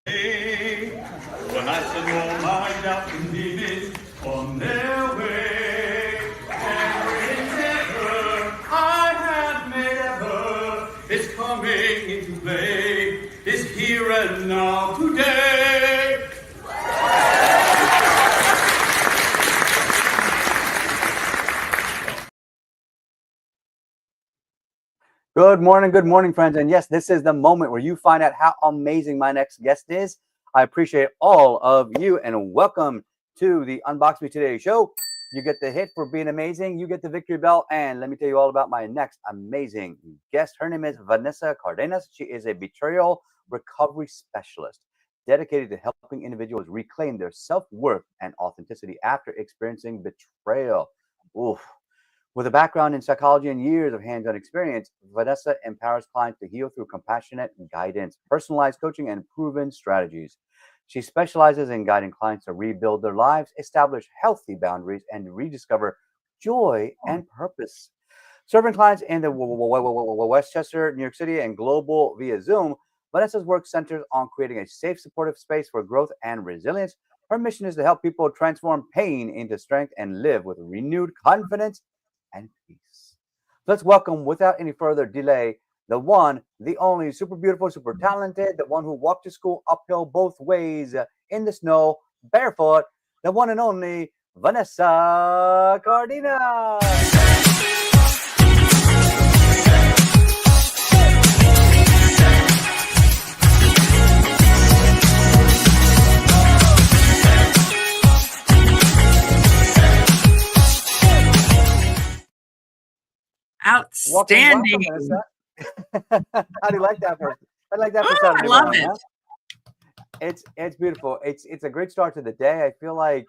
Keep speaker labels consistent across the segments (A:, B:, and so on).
A: When I said, oh, my doubts and demons on their way, every endeavor I have made ever is coming into play, is here and now today.
B: Good morning, friends. And yes, this is the moment where you find out how amazing my next guest is. I appreciate all of you and welcome to the Unbox Me Today show. You get the hit for being amazing. You get the victory bell. And let me tell you all about my next amazing guest. Her name is Vanessa Cardenas. She is a betrayal recovery specialist dedicated to helping individuals reclaim their self-worth and authenticity after experiencing betrayal. Oof. With a background in psychology and years of hands-on experience, Vanessa empowers clients to heal through compassionate guidance, personalized coaching, and proven strategies. She specializes in guiding clients to rebuild their lives, establish healthy boundaries, and rediscover joy and purpose. Serving clients in the Westchester, New York City, and global via Zoom, Vanessa's work centers on creating a safe, supportive space for growth and resilience. Her mission is to help people transform pain into strength and live with renewed confidence and peace. Let's welcome, without any further delay, the one, the only, super beautiful, super talented, the one who walked to school uphill both ways in the snow, barefoot, the one and only Vanessa Cardenas.
C: Outstanding.
B: Welcome, how do you like that first? I like that for Saturday
C: I love
B: morning,
C: it.
B: Huh? It's beautiful. It's a great start to the day. I feel like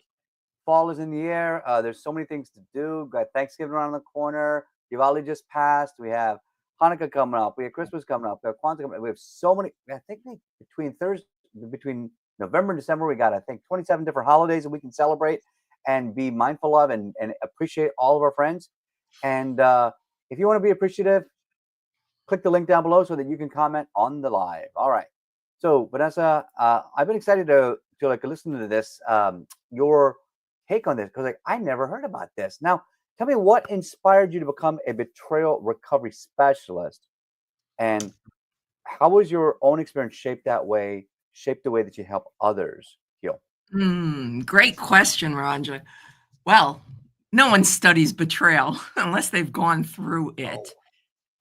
B: fall is in the air. There's so many things to do. Got Thanksgiving around the corner. Diwali just passed. We have Hanukkah coming up. We have Christmas coming up. We have Kwanzaa coming up. We have so many. I think between November and December, we got I think 27 different holidays that we can celebrate and be mindful of and appreciate all of our friends. And if you want to be appreciative, click the link down below so that you can comment on the live. All right. So Vanessa, I've been excited to like listen to this, your take on this, because like I never heard about this. Now, tell me what inspired you to become a betrayal recovery specialist, and how was your own experience shaped the way that you help others heal?
C: Great question, Ranja. Well, no one studies betrayal unless they've gone through it.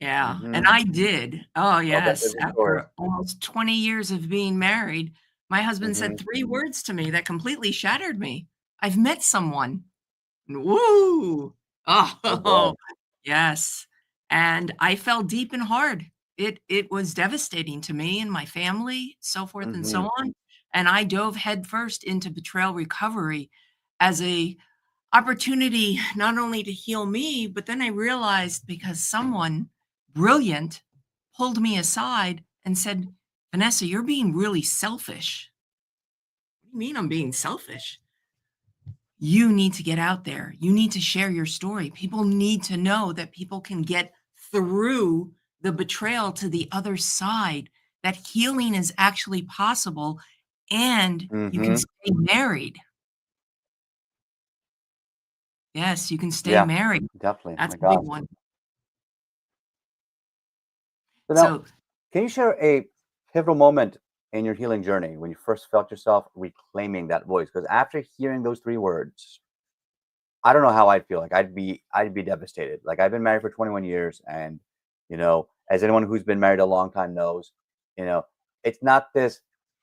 C: Yeah, and I did. Oh, yes. After almost 20 years of being married, my husband said 3 words to me that completely shattered me. I've met someone. Woo! Oh, yes. And I fell deep and hard. It was devastating to me and my family, so forth and so on. And I dove headfirst into betrayal recovery as a opportunity not only to heal me, but then I realized because someone brilliant pulled me aside and said, Vanessa, you're being really selfish. What do you mean I'm being selfish? You need to get out there. You need to share your story. People need to know that people can get through the betrayal to the other side, that healing is actually possible, and you can stay married. Yes, you can stay married.
B: Definitely.
C: That's a big one.
B: So now, can you share a pivotal moment in your healing journey when you first felt yourself reclaiming that voice? Because after hearing those 3 words, I don't know how I'd feel. Like I'd be devastated. Like I've been married for 21 years, and as anyone who's been married a long time knows, it's not this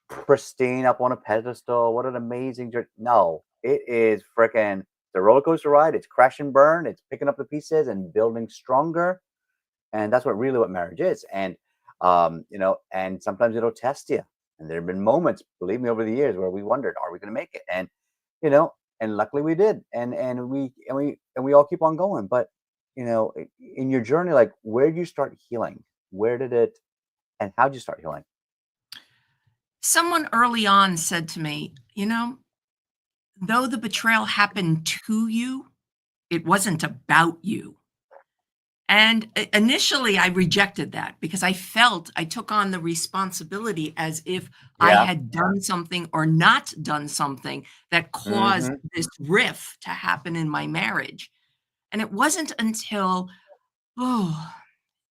B: pristine up on a pedestal. What an amazing journey. No, it is freaking the roller coaster ride. It's crash and burn. It's picking up the pieces and building stronger. And that's what marriage is. And and sometimes it'll test you. And there have been moments, believe me, over the years where we wondered, are we going to make it? And and luckily we did. And we all keep on going. But in your journey, like where did you start healing? Where did it and how did you start healing?
C: Someone early on said to me, though the betrayal happened to you, it wasn't about you. And initially, I rejected that because I felt I took on the responsibility as if I
B: Yeah.
C: had done something or not done something that caused
B: Mm-hmm.
C: this rift to happen in my marriage. And it wasn't until, oh,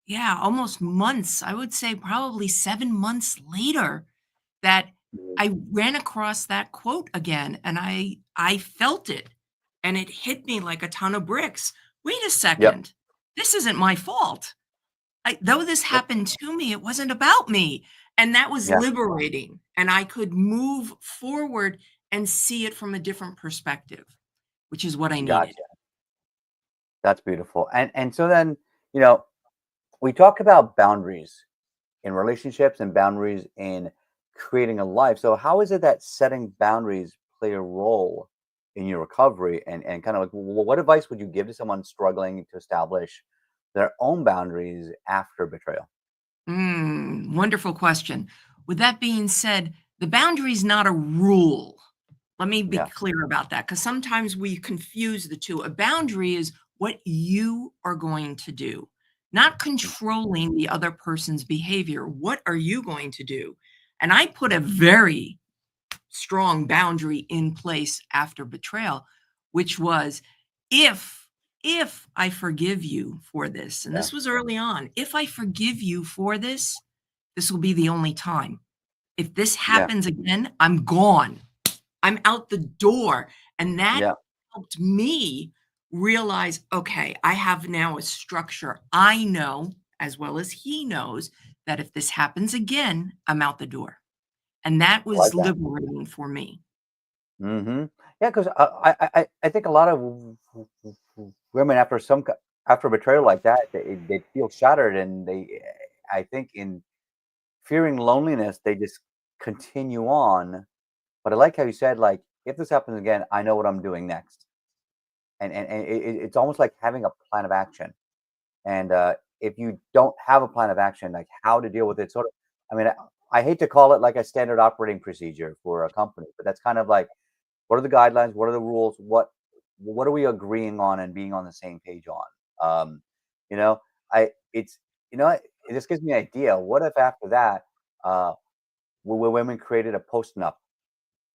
C: yeah, almost months, I would say probably 7 months later, that I ran across that quote again and I felt it and it hit me like a ton of bricks. Wait a
B: Yep.
C: second. This isn't my fault. Though this
B: Yep.
C: happened to me, it wasn't about me. And that was
B: Yeah.
C: liberating. And I could move forward and see it from a different perspective, which is what I needed.
B: Gotcha. That's beautiful. And so then, you know, we talk about boundaries in relationships and boundaries in creating a life. So how is it that setting boundaries play a role in your recovery and kind of like what advice would you give to someone struggling to establish their own boundaries after betrayal?
C: Wonderful question. With that being said, the boundary is not a rule. Let me be
B: Yeah.
C: clear about that because sometimes we confuse the two. A boundary is what you are going to do, not controlling the other person's behavior. What are you going to do? And I put a very strong boundary in place after betrayal, which was if I forgive you for this, and
B: Yeah.
C: this was early on, if I forgive you for this, this will be the only time. If this
B: Yeah.
C: happens again, I'm gone. I'm out the door. And that
B: Yeah.
C: helped me realize, okay, I have now a structure. I know, as well as he knows, that if this happens again, I'm out the door. And that
B: I
C: was
B: like that.
C: liberating for me.
B: Hmm. Yeah, because I think a lot of women after after betrayal like that, they feel shattered and I think in fearing loneliness, they just continue on. But I like how you said, like, if this happens again, I know what I'm doing next. And it's almost like having a plan of action. And if you don't have a plan of action, like how to deal with it, sort of, I mean, I hate to call it like a standard operating procedure for a company, but that's kind of like, what are the guidelines? What are the rules? What are we agreeing on and being on the same page on? You know, it's it just gives me an idea. What if after that, uh, women created a post up,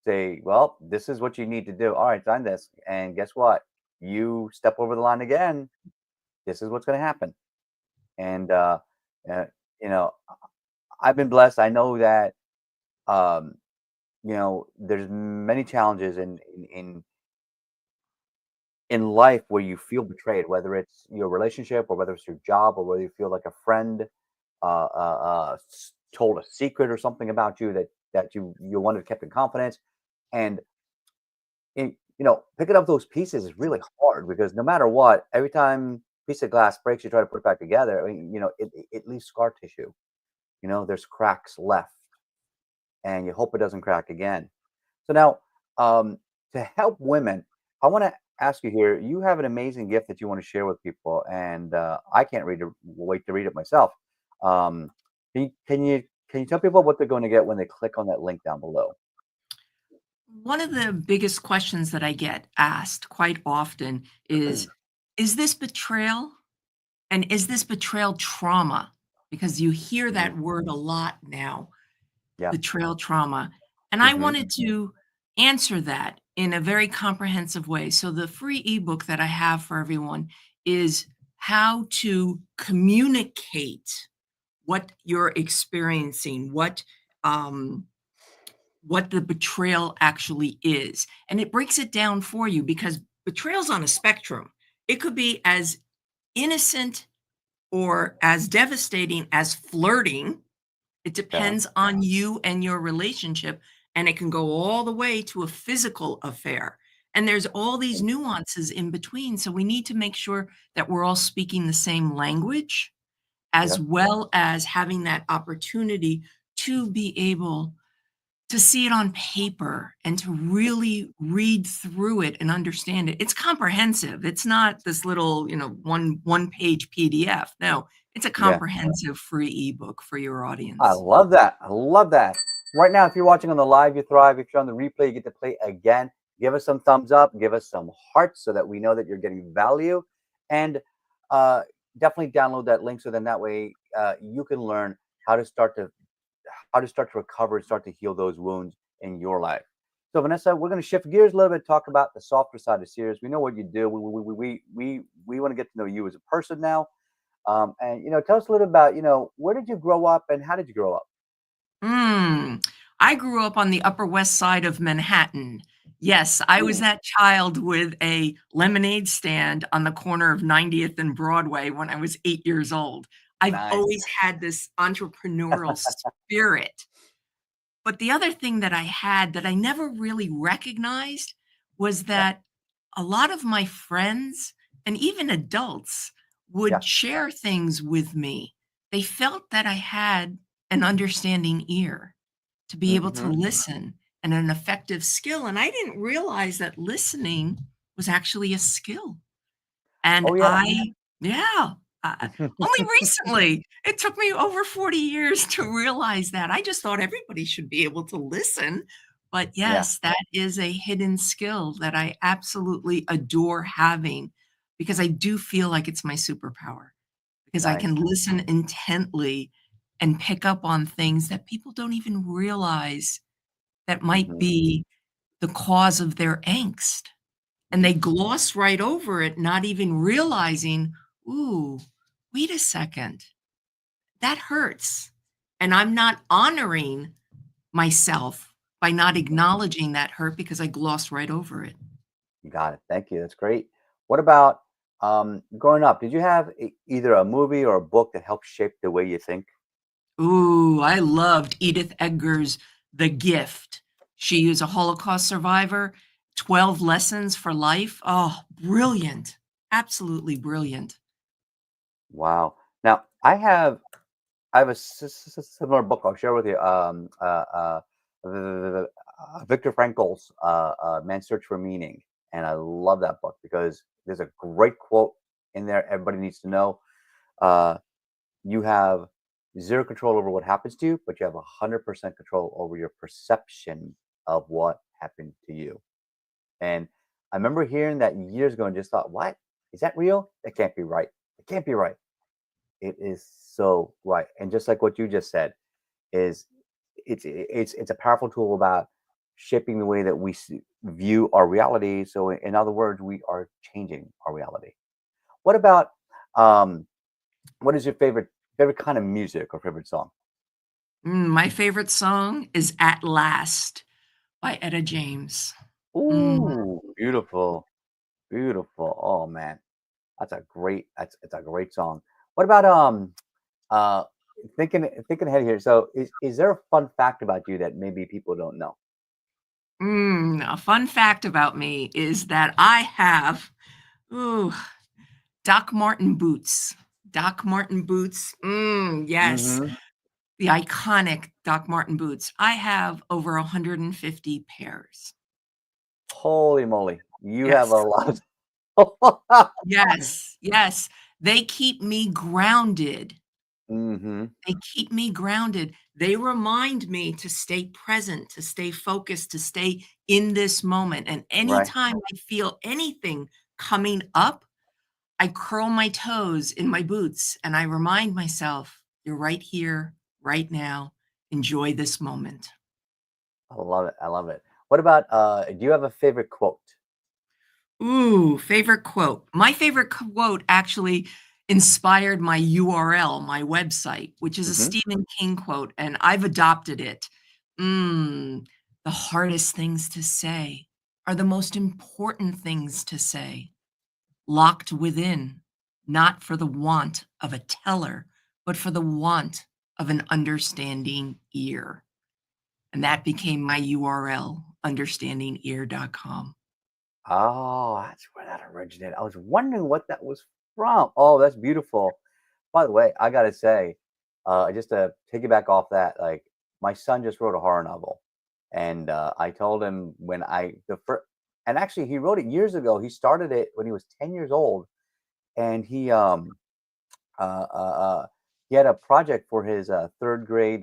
B: say, well, this is what you need to do. All right, done this, and guess what? You step over the line again. This is what's going to happen. And uh, you know, I've been blessed. I know that um, there's many challenges in life where you feel betrayed, whether it's your relationship or whether it's your job or whether you feel like a friend told a secret or something about you that you wanted kept in confidence. And picking up those pieces is really hard because no matter what, every time piece of glass breaks, you try to put it back together. I mean, it leaves scar tissue. There's cracks left, and you hope it doesn't crack again. So now, to help women, I want to ask you here. You have an amazing gift that you want to share with people, and I can't wait to read it myself. Um, can you tell people what they're going to get when they click on that link down below?
C: One of the biggest questions that I get asked quite often is this betrayal? And is this betrayal trauma? Because you hear
B: Mhm.
C: that word a lot now,
B: Yeah.
C: betrayal trauma. And I
B: Hmm.
C: wanted to answer that in a very comprehensive way. So the free ebook that I have for everyone is how to communicate what you're experiencing, um, what the betrayal actually is. And it breaks it down for you because betrayal's on a spectrum. It could be as innocent or as devastating as flirting. It
B: Yeah.
C: depends on you and your relationship, and it can go all the way to a physical affair. And there's all these nuances in between. So we need to make sure that we're all speaking the same language, as
B: Yep.
C: well as having that opportunity to be able to see it on paper and to really read through it and understand it. It's comprehensive. It's not this little, one page PDF. No, it's a
B: Yeah.
C: comprehensive free ebook for your
B: I
C: audience.
B: love that. I love that. Right now, if you're watching on the live, you thrive. If you're on the replay, you get to play again. Give us some thumbs up. Give us some hearts so that we know that you're getting value. And definitely download that link so then that way you can learn how to start to recover and start to heal those wounds in your life. So Vanessa, we're going to shift gears a little bit, talk about the softer side of Sears. We know what you do. We want to get to know you as a person now. And tell us a little about, where did you grow up and how did you grow up?
C: I grew up on the Upper West Side of Manhattan. Yes, I was
B: Ooh,
C: that child with a lemonade stand on the corner of 90th and Broadway when I was 8 years old. I've
B: nice.
C: always had this entrepreneurial spirit. But the other thing that I had that I never really recognized was
B: Yeah.
C: that a lot of my friends and even adults would
B: Yeah.
C: share things with me. They felt that I had an understanding ear to be able to
B: Hmm.
C: listen and an effective skill. And I didn't realize that listening was actually a skill. And
B: Oh yeah.
C: yeah, only recently, it took me over 40 years to realize that. I just thought everybody should be able to listen. But
B: Yeah.
C: yes, that is a hidden skill that I absolutely adore having because I do feel like it's my superpower because I
B: Nice.
C: can listen intently and pick up on things that people don't even realize that might
B: Hmm.
C: be the cause of their angst. And they gloss right over it, not even realizing, "Ooh, wait a second, that hurts." And I'm not honoring myself by not acknowledging that hurt because I glossed right over it.
B: You got it. Thank you. That's great. What about growing up? Did you have either a movie or a book that helped shape the way you think?
C: Ooh, I loved Edith Edgar's The Gift. She is a Holocaust survivor, 12 Lessons for Life. Oh, brilliant. Absolutely brilliant.
B: Wow. Now I have a similar book I'll share with you. Viktor Frankl's Man's Search for Meaning, and I love that book because there's a great quote in there. Everybody needs to know. Uh, you have zero control over what happens to you, but you have 100% control over your perception of what happened to you. And I remember hearing that years ago and just thought, "What is that real? That can't be right. It can't be right." It is so right. And just like what you just said, is it's a powerful tool about shaping the way that we view our reality. So in other words, we are changing our reality. What about um what is your favorite kind of music or favorite song?
C: My favorite song is At Last by Etta James. Mm.
B: Ooh, beautiful, beautiful. Oh man, it's a great song. What about uh thinking ahead here. So is there a fun fact about you that maybe people don't know?
C: A fun fact about me is that I have, ooh, Doc Marten boots. Doc Marten boots. Yes,
B: Hmm.
C: the iconic Doc Marten boots. I have over 150 pairs.
B: Holy moly, you have
C: Yes.
B: a lot.
C: Yes. Yes. They keep me grounded.
B: Hmm.
C: They keep me grounded. They remind me to stay present, to stay focused, to stay in this moment. And
B: Right.
C: anytime I feel anything coming up, I curl my toes in my boots and I remind myself, you're right here, right now. Enjoy this moment.
B: I love it. I love it. What about do you have a favorite quote?
C: Ooh, favorite quote. My favorite quote actually inspired my URL, my website, which is a
B: Hmm.
C: Stephen King quote, and I've adopted it. The hardest things to say are the most important things to say, locked within, not for the want of a teller, but for the want of an understanding ear. And that became my URL, understandingear.com.
B: Oh, that's where that originated. I was wondering what that was from. Oh, that's beautiful. By the way, I gotta say, just to piggyback off that, like my son just wrote a horror novel, and I told him when I the first, and actually he wrote it years ago. He started it when he was 10 years old, and uh, uh, uh, he had a project for his third grade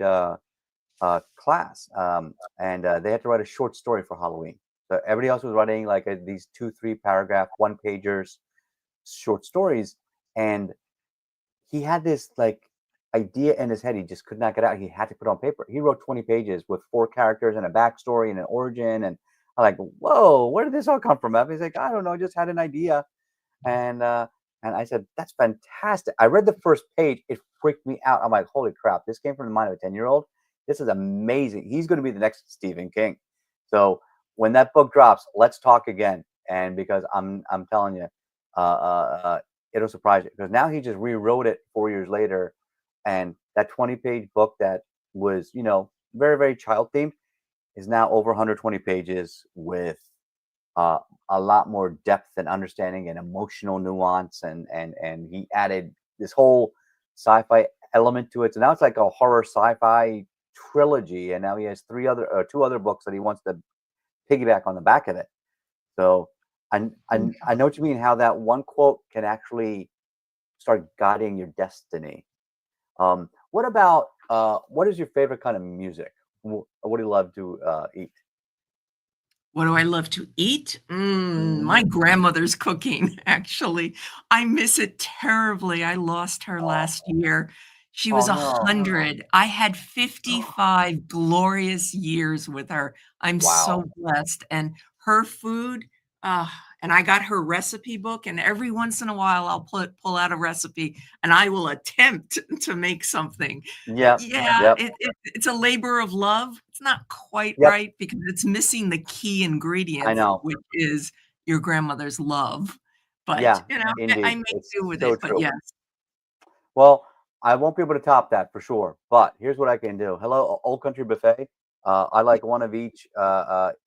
B: class, and they had to write a short story for Halloween. So everybody else was writing like these two, three paragraph, one pagers, short stories, and he had this like idea in his head he just could not get out. He had to put it on paper. He wrote 20 pages with 4 characters and a backstory and an origin. And I'm like, whoa, where did this all come from, Ev? He's like, I don't know, just had an idea. And I said, that's fantastic. I read the first page. It freaked me out. I'm like, holy crap, this came from the mind of a 10-year-old. This is amazing. He's going to be the next Stephen King. So when that book drops, let's talk again. And because I'm telling you, it'll surprise you. Because now he just rewrote it 4 years later. And that 20-page book that was, very, very child themed is now over 120 pages with a lot more depth and understanding and emotional nuance, and he added this whole sci-fi element to it. So now it's like a horror sci-fi trilogy, and now he has 2 other books that he wants to piggyback on the back of it. So I know what you mean, how that one quote can actually start guiding your destiny. What about what is your favorite kind of music? What do you love to eat?
C: What do I love to eat? My grandmother's cooking, actually. I miss it terribly. I lost her last year. She was
B: Oh no.
C: 100. I had 55 glorious years with her. I'm so
B: Wow.
C: blessed. And her food, uh, and I got her recipe book, and every once in a while I'll pull out a recipe and I will attempt to make something.
B: Yep.
C: Yeah,
B: Yep.
C: it's a labor of love. It's not quite
B: Yep.
C: right because it's missing the key
B: I
C: ingredients,
B: know.
C: which is your grandmother's love. But,
B: Yeah,
C: I
B: indeed.
C: make
B: It's
C: do with
B: so
C: it, but
B: true.
C: yes.
B: Well, I won't be able to top that for sure, but here's what I can do. Hello, Old Country Buffet. I like one of each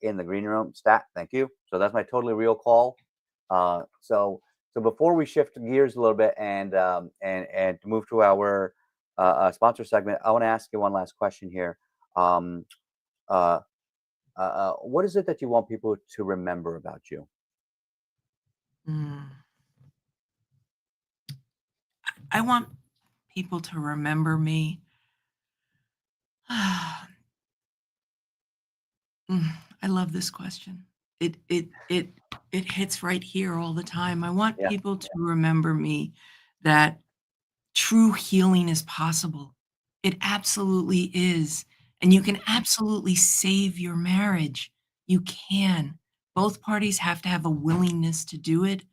B: in the green room. Stat, thank you. So that's my totally real call. So before we shift gears a little bit and to move to our sponsor segment, I want to ask you one last question here. Um, uh, what is it that you want people to remember about you?
C: Mm. I want people to remember me. I love this question. It hits right here all the time. I want
B: Yeah.
C: people to remember me that true healing is possible. It absolutely is. And you can absolutely save your marriage. You can. Both parties have to have a willingness to do it.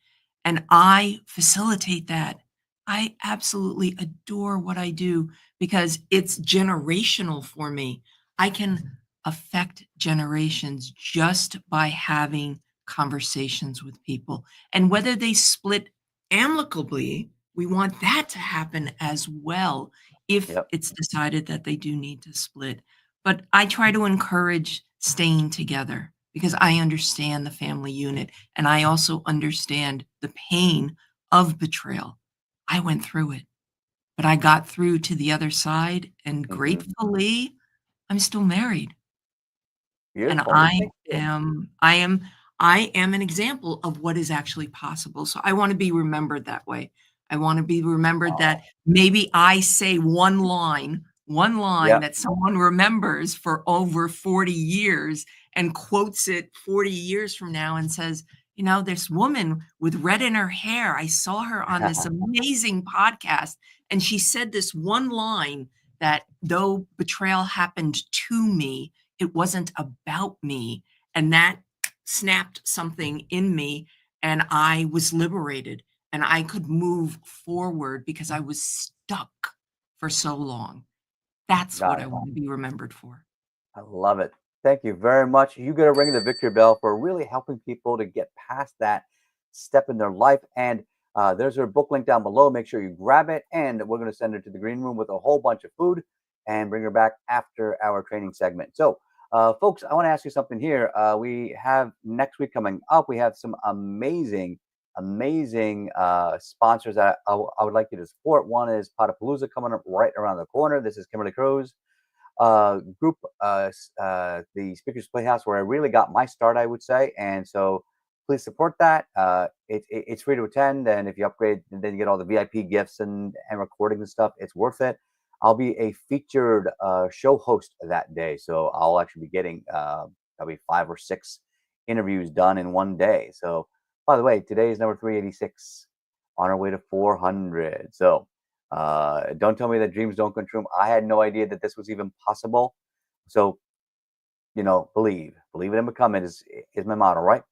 C: And I facilitate that. I absolutely adore what I do because it's generational for me. I can affect generations just by having conversations with people. And whether they split amicably, we want that to happen as well if
B: Yep.
C: it's decided that they do need to split. But I try to encourage staying together because I understand the family unit and I also understand the pain of betrayal. I went through it, but I got through to the other side, and
B: Hmm.
C: gratefully, I'm still married. And
B: Beautiful. Thank you.
C: I am an example of what is actually possible. So I want to be remembered that way. I want to be remembered that
B: Wow.
C: maybe I say one line
B: Yep.
C: that someone remembers for over 40 years and quotes it 40 years from now and says, this woman with red in her hair, I saw her on this amazing podcast. And she said this one line that though betrayal happened to me, it wasn't about me. And that snapped something in me, and I was liberated and I could move forward because I was stuck for so long. That's what
B: Got
C: I
B: it.
C: want to be remembered for.
B: I love it. Thank you very much. You got to ring the victory bell for really helping people to get past that step in their life. And there's her book link down below. Make sure you grab it. And we're going to send her to the green room with a whole bunch of food and bring her back after our training segment. So, folks, I want to ask you something here. We have next week coming up, we have some amazing, amazing sponsors that I would like you to support. One is Potapalooza coming up right around the corner. This is Kimberly Crow's group, the Speakers Playhouse, where I really got my start, I would say. And so please support that. It's free to attend. And if you upgrade, then you get all the VIP gifts and recordings and stuff. It's worth it. I'll be a featured show host that day. So I'll actually be getting probably 5 or 6 interviews done in one day. So, by the way, today is number 386 on our way to 400. So, Don't tell me that dreams don't come true. I had no idea that this was even possible. So, believe it and become it is my motto, right?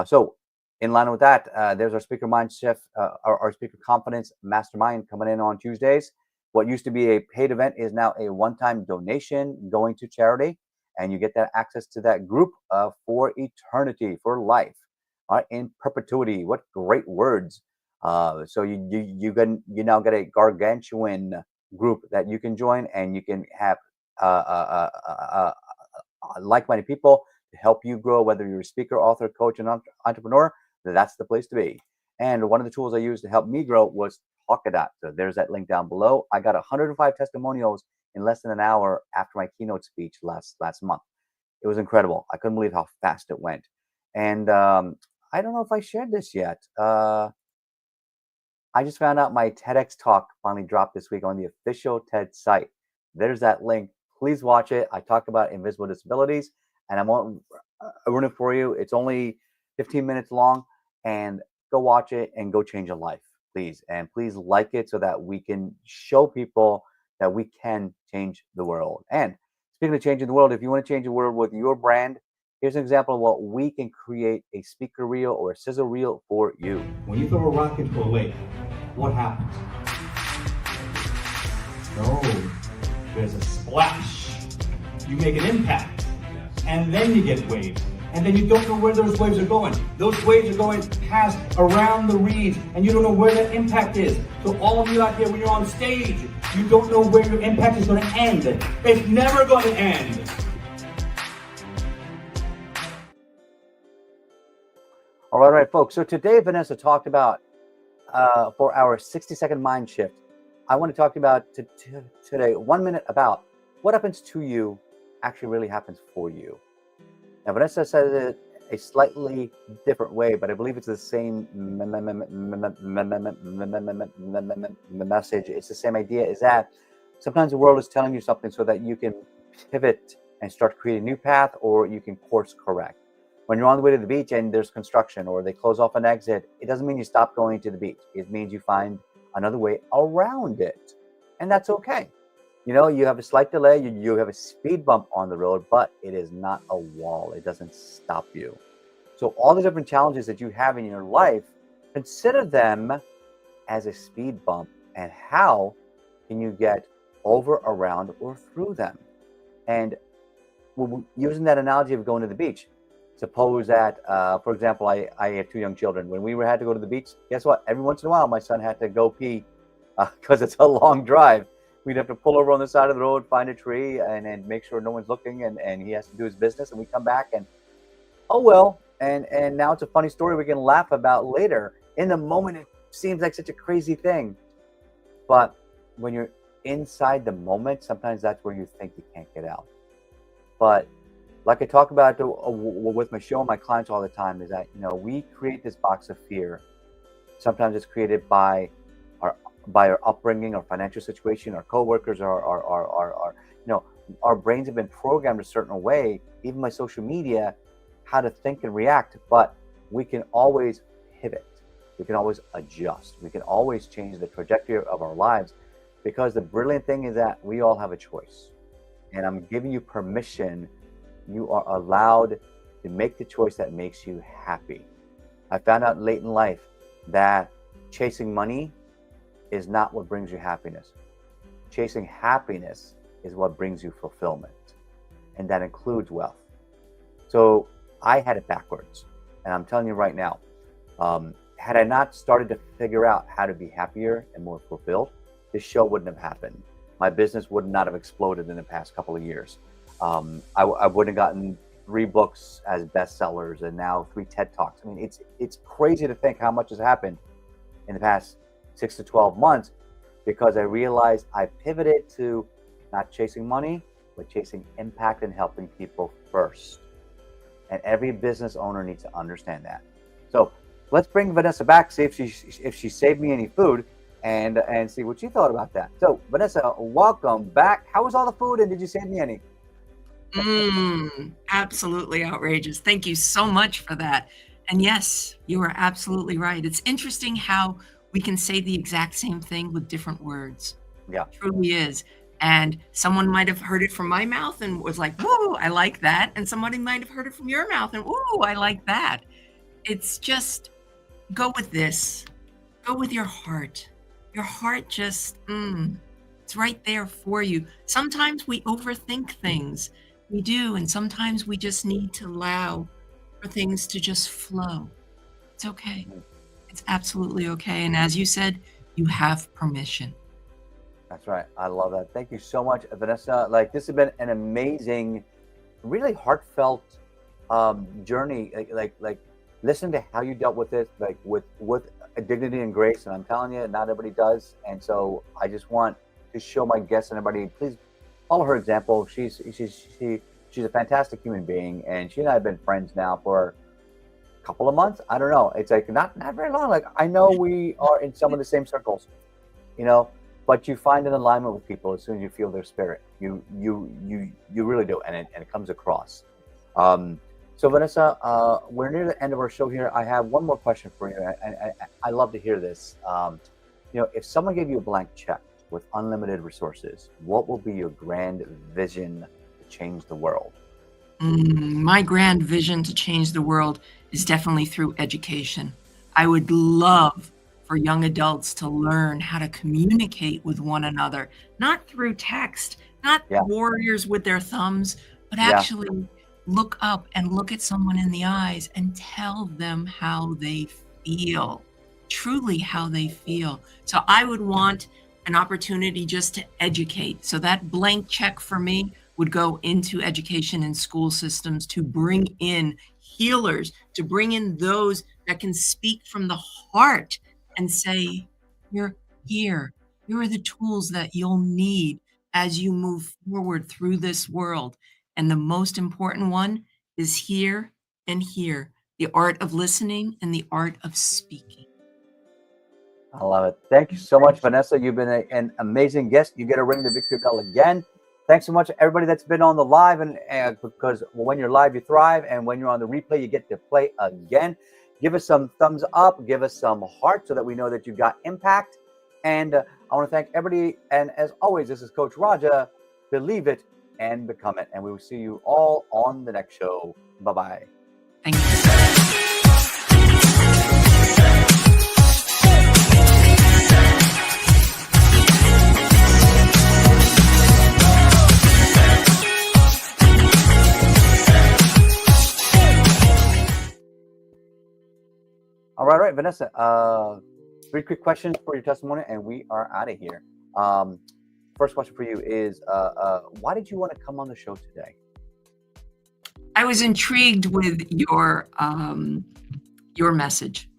B: So in line with that, there's our speaker mind shift, our speaker confidence mastermind coming in on Tuesdays. What used to be a paid event is now a one-time donation going to charity, and you get that access to that group for eternity, for life, in perpetuity. What great words! So you now get a gargantuan group that you can join, and you can have like-minded people to help you grow, whether you're a speaker, author, coach, and entrepreneur. That's the place to be. And one of the tools I used to help me grow was Talkadat. So there's that link down below. I got 105 testimonials in less than an hour after my keynote speech last month. It was incredible. I couldn't believe how fast it went. And I don't know if I shared this yet. I just found out my TEDx talk finally dropped this week on the official TED site. There's that link. Please watch it. I talk about invisible disabilities, and I won't ruin it for you. It's only 15 minutes long, and go watch it and go change a life, please. And please like it so that we can show people that we can change the world. And speaking of changing the world, if you want to change the world with your brand, here's an example of what we can create: a speaker reel or a sizzle reel for you.
D: When you throw a rock into a lake, what happens? No, there's a splash. You make an impact, and then you get waves. And then you don't know where those waves are going. Those waves are going past around the reeds, and you don't know where that impact is. So all of you out there, when you're on stage, you don't know where your impact is going to end. It's never going to end.
B: All right, folks. So today, Vanessa talked about for our 60-second mind shift. I want to talk about today 1 minute about what happens to you actually really happens for you. Now, Vanessa said it a slightly different way, but I believe it's the same message. It's the same idea, is that sometimes the world is telling you something so that you can pivot and start creating a new path, or you can course correct. When you're on the way to the beach and there's construction or they close off an exit, it doesn't mean you stop going to the beach. It means you find another way around it. And that's okay. You have a slight delay, you have a speed bump on the road, but it is not a wall. It doesn't stop you. So all the different challenges that you have in your life, consider them as a speed bump, and how can you get over, around, or through them? And using that analogy of going to the beach, suppose that, for example, I have 2 young children. When we had to go to the beach, guess what? Every once in a while, my son had to go pee because it's a long drive. We'd have to pull over on the side of the road, find a tree, and make sure no one's looking, and he has to do his business. And we come back and, oh, well, and now it's a funny story we can laugh about later. In the moment, it seems like such a crazy thing. But when you're inside the moment, sometimes that's where you think you can't get out. But like I talk about with my show and my clients all the time, is that, we create this box of fear. Sometimes it's created by our upbringing, our financial situation, our coworkers, our brains have been programmed a certain way, even by social media, how to think and react. But we can always pivot. We can always adjust. We can always change the trajectory of our lives, because the brilliant thing is that we all have a choice. And I'm giving you permission. You are allowed to make the choice that makes you happy. I found out late in life that chasing money is not what brings you happiness. Chasing happiness is what brings you fulfillment, and that includes wealth. So I had it backwards, and I'm telling you right now, had I not started to figure out how to be happier and more fulfilled, this show wouldn't have happened. My business would not have exploded in the past couple of years. I wouldn't have gotten 3 books as bestsellers and now 3 TED Talks. I mean, it's crazy to think how much has happened in the past 6 to 12 months, because I realized I pivoted to not chasing money, but chasing impact and helping people first. And every business owner needs to understand that. So let's bring Vanessa back, see if she saved me any food, and see what she thought about that. So Vanessa, welcome back. How was all the food, and did you save me any?
C: Absolutely outrageous. Thank you so much for that. And yes, you are absolutely right. It's interesting how we can say the exact same thing with different words.
B: Yeah.
C: It truly is. And someone might have heard it from my mouth and was like, whoa, I like that. And somebody might have heard it from your mouth and, whoa, I like that. It's just, go with this. Go with your heart. Your heart just, it's right there for you. Sometimes we overthink things. We do. And sometimes we just need to allow for things to just flow. It's okay. It's absolutely okay. And as you said, you have permission.
B: That's right. I love that. Thank you so much, Vanessa. Like, this has been an amazing, really heartfelt journey. Like listen to how you dealt with it, like with dignity and grace. And I'm telling you, not everybody does. And so I just want to show my guests and everybody, please follow her example. She's a fantastic human being, and she and I have been friends now for a couple of months. I don't know. It's like not very long. Like, I know we are in some of the same circles, you know. But you find an alignment with people as soon as you feel their spirit. You really do, and it comes across. So Vanessa, we're near the end of our show here. I have one more question for you. I love to hear this. If someone gave you a blank check with unlimited resources, what will be your grand vision to change the world?
C: My grand vision to change the world is definitely through education. I would love for young adults to learn how to communicate with one another, not through text, not warriors with their thumbs, but actually look up and look at someone in the eyes and tell them how they feel, truly how they feel. So I would want an opportunity just to educate. So that blank check for me would go into education and school systems to bring in healers, to bring in those that can speak from the heart and say, you're here. Here are the tools that you'll need as you move forward through this world. And the most important one is here and here, the art of listening and the art of speaking.
B: I love it. Thank you so much, Vanessa. You've been an amazing guest. You get to ring the victory bell again. Thanks so much, everybody that's been on the live, and because when you're live, you thrive, and when you're on the replay, you get to play again. Give us some thumbs up, give us some heart so that we know that you got impact. And I want to thank everybody. And as always, this is Coach Raja. Believe it and become it. And we will see you all on the next show. Bye-bye.
C: Thank you.
B: All right, Vanessa. 3 quick questions for your testimony, and we are out of here. First question for you is, why did you want to come on the show today?
C: I was intrigued with your message.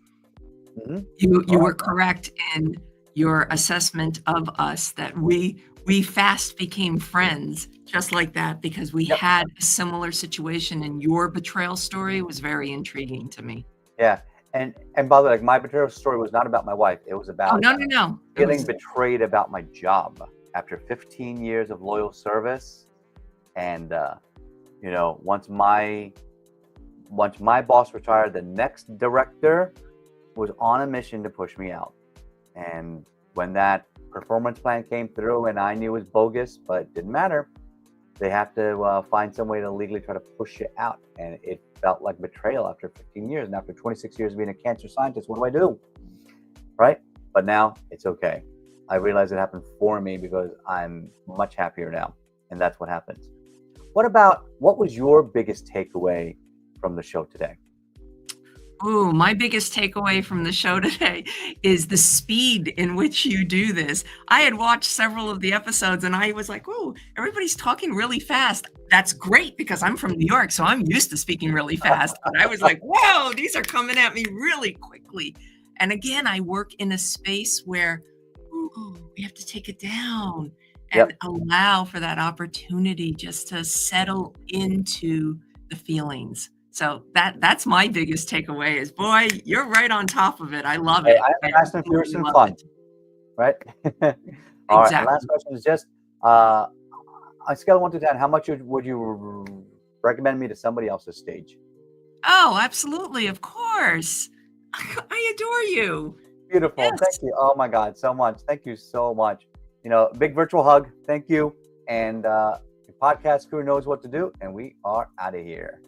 B: Mm-hmm.
C: You were correct in your assessment of us, that we fast became friends just like that because we had a similar situation, and your betrayal story was very intriguing to me.
B: Yeah. And by the way, like, my betrayal story was not about my wife. It was about feeling betrayed about my job after 15 years of loyal service. And once my boss retired, the next director was on a mission to push me out. And when that performance plan came through, and I knew it was bogus, but it didn't matter, they have to find some way to legally try to push you out. And it felt like betrayal after 15 years. And after 26 years of being a cancer scientist, what do I do? Right? But now it's okay. I realize it happened for me because I'm much happier now. And that's what happens. What was your biggest takeaway from the show today?
C: Ooh, my biggest takeaway from the show today is the speed in which you do this. I had watched several of the episodes and I was like, oh, everybody's talking really fast. That's great because I'm from New York, so I'm used to speaking really fast. But I was like, whoa, these are coming at me really quickly. And again, I work in a space where we have to take it down and allow for that opportunity just to settle into the feelings. So that's my biggest takeaway is, boy, you're right on top of it. I love it.
B: I'm fast and furious and fun, right? All right. The last question is just, on a scale of 1 to 10, how much would you recommend me to somebody else's stage?
C: Oh, absolutely. Of course. I adore you.
B: Beautiful.
C: Yes.
B: Thank you. Oh my God, so much. Thank you so much. Big virtual hug. Thank you. And the podcast crew knows what to do, and we are out of here.